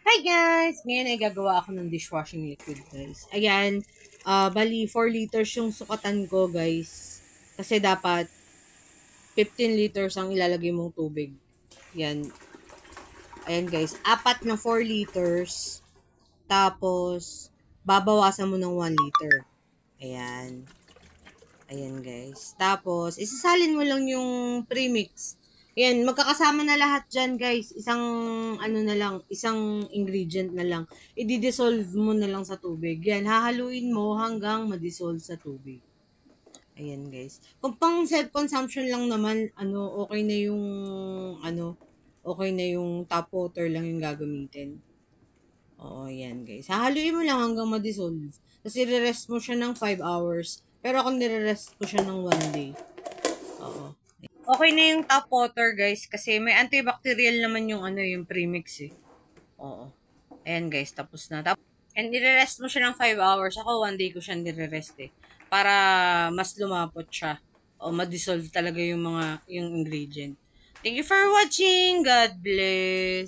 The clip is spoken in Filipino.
Hi guys! Ngayon ay gagawa ako ng dishwashing liquid guys. Ayan, bali 4 liters yung sukatan ko guys. Kasi dapat 15 liters ang ilalagay mong tubig. Yan. Ayan guys, apat na 4 liters. Tapos, babawasan mo ng 1 liter. Ayan. Ayan guys. Tapos, isasalin mo lang yung premix. Ayan, magkakasama na lahat dyan guys. Isang, ano na lang, isang ingredient na lang. I-dissolve mo na lang sa tubig. Yan, hahaluin mo hanggang ma-dissolve sa tubig. Ayan guys. Kung pang self-consumption lang naman, okay na yung, okay na yung tap water lang yung gagamitin. Oo, yan guys. Hahaluin mo lang hanggang ma-dissolve. Tapos i-rest mo siya ng 5 hours. Pero ako nire-rest ko siya ng 1 day. Oo. Okay na yung tap water guys kasi may antibacterial naman yung yung premix eh. Oo. Ayan guys, tapos na. And nire-rest mo siya ng 5 hours. Ako 1 day ko siya nire-rest eh. Para mas lumapot siya. O ma-dissolve talaga yung mga yung ingredient. Thank you for watching. God bless.